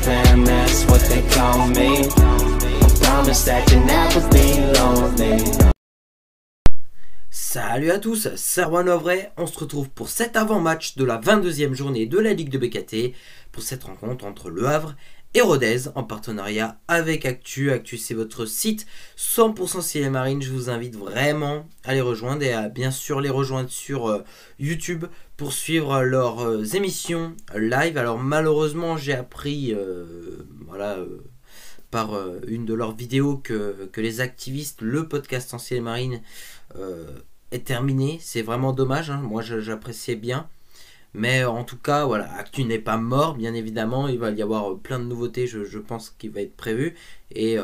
fam, that's what they call me. Promise that you'll never be lonely. Salut à tous, c'est Erwan Lovray. On se retrouve pour cet avant-match de la 22e journée de la Ligue de BKT pour cette rencontre entre Le Havre et Rodez en partenariat avec Actu. Actu, c'est votre site 100% Ciel et Marine. Je vous invite vraiment à les rejoindre et à bien sûr les rejoindre sur YouTube pour suivre leurs émissions live. Alors malheureusement, j'ai appris par une de leurs vidéos que les activistes, le podcast en Ciel et Marine est terminé. C'est vraiment dommage, hein. Moi j'appréciais bien. Mais en tout cas, voilà, Actu n'est pas mort, bien évidemment. Il va y avoir plein de nouveautés, je pense, qui va être prévu. Et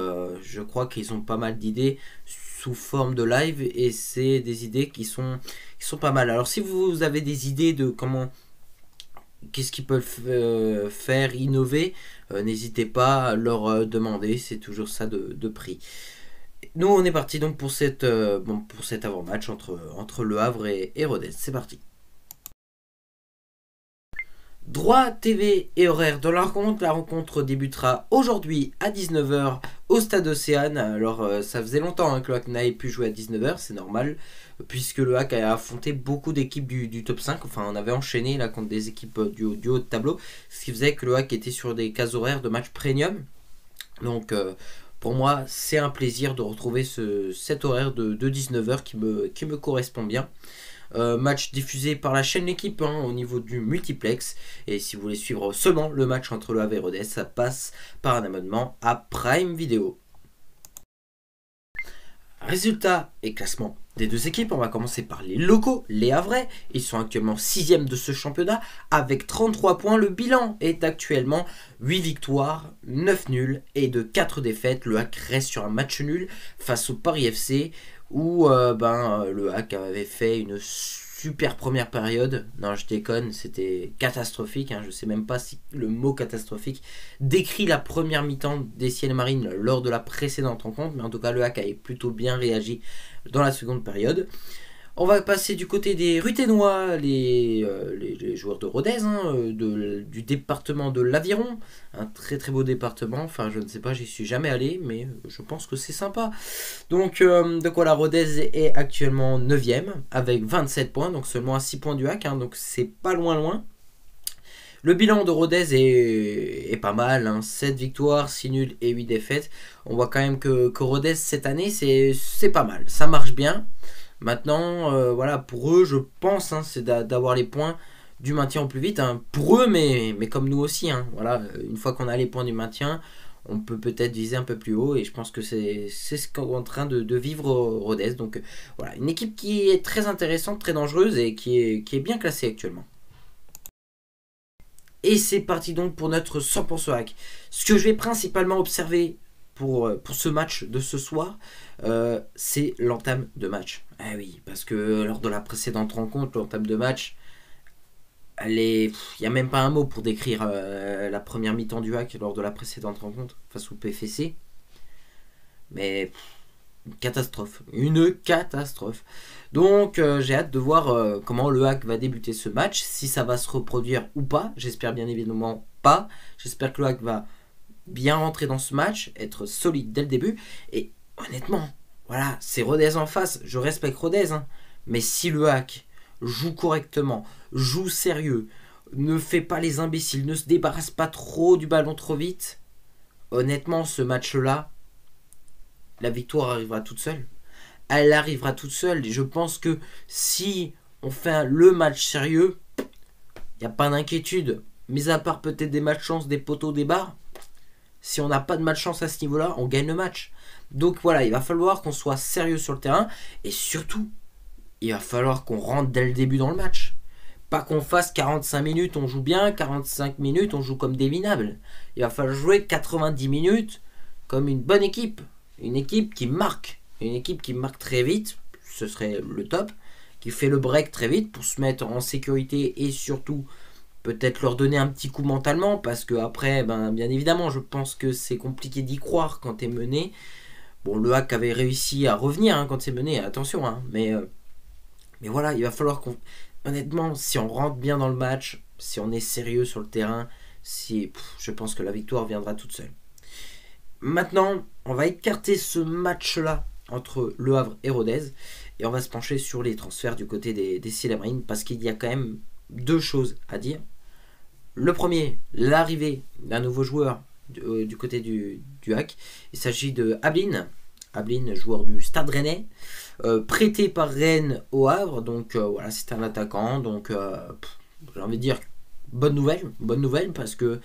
je crois qu'ils ont pas mal d'idées sous forme de live. Et c'est des idées qui sont pas mal. Alors si vous avez des idées de qu'est-ce qu'ils peuvent faire, innover, n'hésitez pas à leur demander. C'est toujours ça de prix. Nous, on est parti donc pour cet avant-match entre Le Havre et Rodez. C'est parti. Droit, TV et horaire de la rencontre. La rencontre débutera aujourd'hui à 19h au Stade Océane. Alors ça faisait longtemps que le HAC n'avait pu jouer à 19h, c'est normal, puisque le HAC a affronté beaucoup d'équipes du top 5. Enfin, on avait enchaîné là contre des équipes du haut de tableau, ce qui faisait que le HAC était sur des cases horaires de match premium. Donc pour moi, c'est un plaisir de retrouver cet horaire de 19h qui me correspond bien. Match diffusé par la chaîne L'équipe au niveau du multiplex. Et si vous voulez suivre seulement le match entre Le Havre et Rodez, ça passe par un abonnement à Prime Video. Résultats et classement des deux équipes. On va commencer par les locaux, les Havrais. Ils sont actuellement 6e de ce championnat avec 33 points. Le bilan est actuellement 8 victoires, 9 nuls et de 4 défaites. Le HAC reste sur un match nul face au Paris FC où le HAC avait fait une super première période. Non, je déconne, c'était catastrophique. Je ne sais même pas si le mot catastrophique décrit la première mi-temps des Ciel et Marine lors de la précédente rencontre. Mais en tout cas, le HAC avait plutôt bien réagi dans la seconde période. On va passer du côté des Ruténois, les joueurs de Rodez, du département de l'Aviron. Un très très beau département. Enfin, je ne sais pas, j'y suis jamais allé, mais je pense que c'est sympa. Donc voilà, Rodez est actuellement 9e avec 27 points, donc seulement à 6 points du HAC, donc c'est pas loin. Le bilan de Rodez est pas mal, 7 victoires, 6 nuls et 8 défaites. On voit quand même que Rodez cette année, c'est pas mal, ça marche bien. Maintenant, voilà, pour eux, je pense, c'est d'avoir les points du maintien au plus vite. Pour eux, mais comme nous aussi. Voilà, une fois qu'on a les points du maintien, on peut peut-être viser un peu plus haut. Et je pense que c'est ce qu'est en train de vivre Rodez. Donc voilà, une équipe qui est très intéressante, très dangereuse et qui est bien classée actuellement. Et c'est parti donc pour notre 100% HAC. Ce que je vais principalement observer pour ce match de ce soir, c'est l'entame de match. Ah oui, parce que lors de la précédente rencontre, l'entame de match, il n'y a même pas un mot pour décrire la première mi-temps du HAC lors de la précédente rencontre face au PFC. Mais une catastrophe. Donc j'ai hâte de voir comment le HAC va débuter ce match, si ça va se reproduire ou pas. J'espère bien évidemment pas. J'espère que le HAC va bien rentrer dans ce match, être solide dès le début. Et honnêtement, voilà, c'est Rodez en face. Je respecte Rodez, mais si le HAC joue correctement, joue sérieux, ne fait pas les imbéciles, ne se débarrasse pas trop du ballon trop vite, honnêtement, ce match-là, la victoire arrivera toute seule. Elle arrivera toute seule. Et je pense que si on fait le match sérieux, il n'y a pas d'inquiétude. Mis à part peut-être des malchances, des poteaux, des barres. Si on n'a pas de malchance à ce niveau-là, on gagne le match. Donc voilà, il va falloir qu'on soit sérieux sur le terrain. Et surtout, il va falloir qu'on rentre dès le début dans le match. Pas qu'on fasse 45 minutes, on joue bien, 45 minutes, on joue comme des minables. Il va falloir jouer 90 minutes comme une bonne équipe. Une équipe qui marque. Une équipe qui marque très vite, ce serait le top. Qui fait le break très vite pour se mettre en sécurité et surtout peut-être leur donner un petit coup mentalement. Parce que après, bien évidemment, je pense que c'est compliqué d'y croire quand t'es mené. Bon, le HAC avait réussi à revenir quand c'est mené, attention. Mais voilà, il va falloir qu'on... Honnêtement, si on rentre bien dans le match, si on est sérieux sur le terrain, Je pense que la victoire viendra toute seule. Maintenant, on va écarter ce match-là entre Le Havre et Rodez et on va se pencher sur les transferts du côté des Célébrines parce qu'il y a quand même deux choses à dire. Le premier, l'arrivée d'un nouveau joueur du côté du HAC. Il s'agit de Ablin, joueur du Stade Rennais, prêté par Rennes au Havre. Donc voilà, c'est un attaquant. Donc j'ai envie de dire bonne nouvelle parce que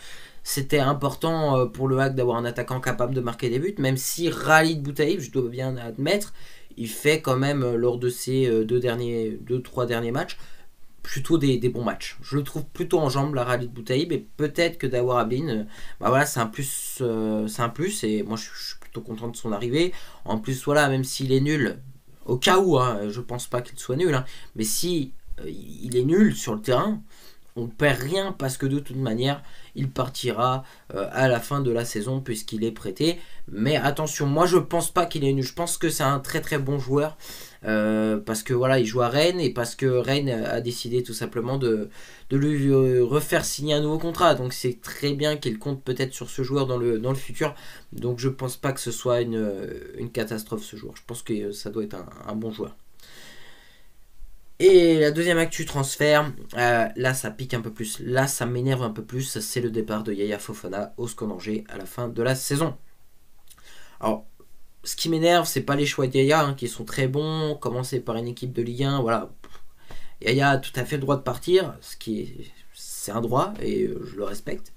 c'était important pour le HAC d'avoir un attaquant capable de marquer des buts, même si Khalid Boutaïb, je dois bien admettre, il fait quand même lors de ses 2-3 derniers matchs plutôt des bons matchs. Je le trouve plutôt en jambes, la Khalid Boutaïb, et peut-être que d'avoir Ablin, voilà, c'est un plus, et moi je suis plutôt content de son arrivée. En plus, voilà, même s'il est nul, au cas où, je pense pas qu'il soit nul, mais si il est nul sur le terrain, on perd rien parce que de toute manière il partira à la fin de la saison puisqu'il est prêté. Mais attention, moi je pense pas qu'il est nul, je pense que c'est un très très bon joueur parce que voilà, il joue à Rennes et parce que Rennes a décidé tout simplement de lui refaire signer un nouveau contrat. Donc c'est très bien qu'il compte peut-être sur ce joueur dans le futur. Donc je pense pas que ce soit une catastrophe ce joueur, je pense que ça doit être un bon joueur. Et la deuxième actu transfert, là ça pique un peu plus, là ça m'énerve un peu plus, c'est le départ de Yaya Fofana au SCO Angers à la fin de la saison. Alors, ce qui m'énerve, c'est pas les choix de Yaya qui sont très bons, commencer par une équipe de Ligue 1, voilà. Yaya a tout à fait le droit de partir, c'est un droit et je le respecte.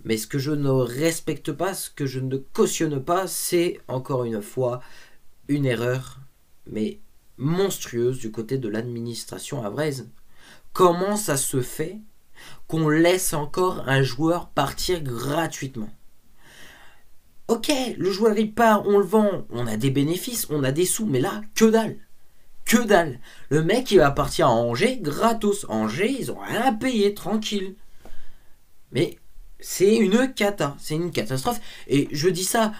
Mais ce que je ne respecte pas, ce que je ne cautionne pas, c'est encore une fois une erreur, mais monstrueuse du côté de l'administration havraise. Comment ça se fait qu'on laisse encore un joueur partir gratuitement? Ok, le joueur il part, on le vend, on a des bénéfices, on a des sous, mais là, que dalle. Que dalle. Le mec il va partir à Angers gratos. Angers, ils ont rien à payer, tranquille. Mais c'est une cata, c'est une catastrophe. Et je dis ça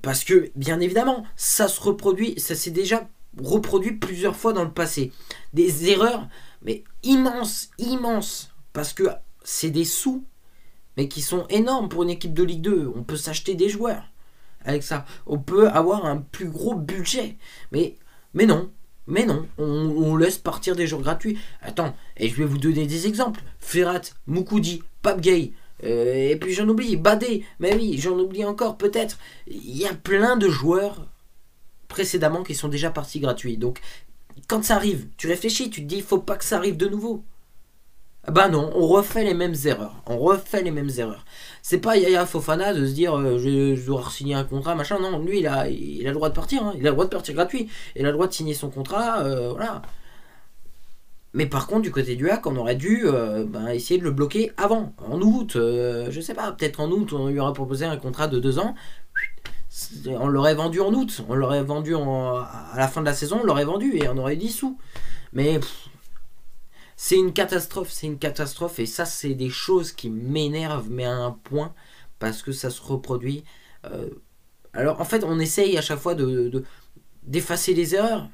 parce que, bien évidemment, ça se reproduit, ça s'est déjà reproduit plusieurs fois dans le passé. Des erreurs, mais immenses, parce que c'est des sous, mais qui sont énormes pour une équipe de Ligue 2. On peut s'acheter des joueurs avec ça. On peut avoir un plus gros budget. Mais non, on laisse partir des joueurs gratuits. Attends, et je vais vous donner des exemples. Ferrat, Moukoudi, Pape Gay, et puis j'en oublie, Badé, mais oui, j'en oublie encore peut-être. Il y a plein de joueurs précédemment qui sont déjà partis gratuits. Donc quand ça arrive, tu réfléchis, tu te dis il faut pas que ça arrive de nouveau. Bah non, on refait les mêmes erreurs. C'est pas Yaya Fofana de se dire je dois signer un contrat, machin. Non, lui il a le droit de partir, il a le droit de partir gratuit, il a le droit de signer son contrat, voilà. Mais par contre, du côté du HAC, on aurait dû essayer de le bloquer avant, en août, je sais pas, peut-être en août, on lui aurait proposé un contrat de 2 ans. On l'aurait vendu en août, on l'aurait vendu à la fin de la saison, on l'aurait vendu et on aurait eu 10 sous. Mais c'est une catastrophe et ça c'est des choses qui m'énervent mais à un point parce que ça se reproduit. Alors en fait on essaye à chaque fois d'effacer les erreurs.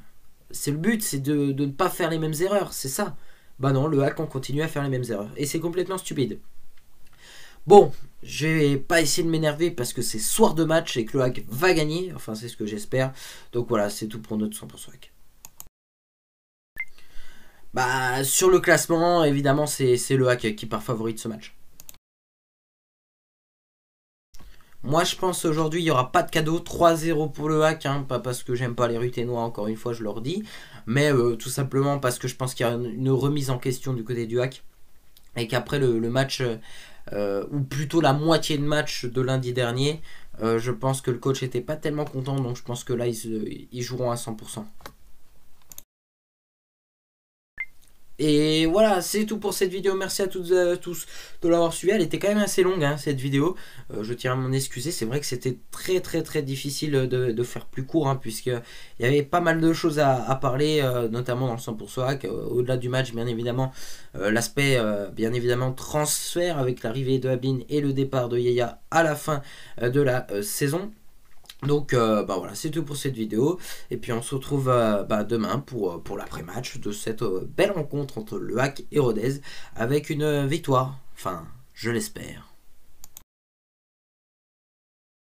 C'est le but, c'est de ne pas faire les mêmes erreurs, c'est ça. Bah non, le HAC on continue à faire les mêmes erreurs et c'est complètement stupide. Bon, je vais pas essayer de m'énerver parce que c'est soir de match et que le HAC va gagner, enfin c'est ce que j'espère. Donc voilà, c'est tout pour notre 100% HAC. Bah, sur le classement, évidemment, c'est le HAC qui part favori de ce match. Moi, je pense aujourd'hui, il n'y aura pas de cadeau. 3-0 pour le HAC, pas parce que j'aime pas les Ruténois, encore une fois, je leur dis. Mais tout simplement parce que je pense qu'il y a une remise en question du côté du HAC. Et qu'après le match, ou plutôt la moitié de match de lundi dernier, je pense que le coach n'était pas tellement content. Donc je pense que là, ils joueront à 100%. Et voilà, c'est tout pour cette vidéo. Merci à toutes et à tous de l'avoir suivi. Elle était quand même assez longue cette vidéo. Je tiens à m'en excuser. C'est vrai que c'était très difficile de faire plus court puisqu'il y avait pas mal de choses à parler, notamment dans le 100% HAC. Au-delà du match, bien évidemment, l'aspect bien évidemment transfert avec l'arrivée de Ablin et le départ de Yaya à la fin de la saison. Donc voilà, c'est tout pour cette vidéo. Et puis on se retrouve demain pour l'après-match de cette belle rencontre entre le HAC et Rodez avec une victoire. Enfin, je l'espère.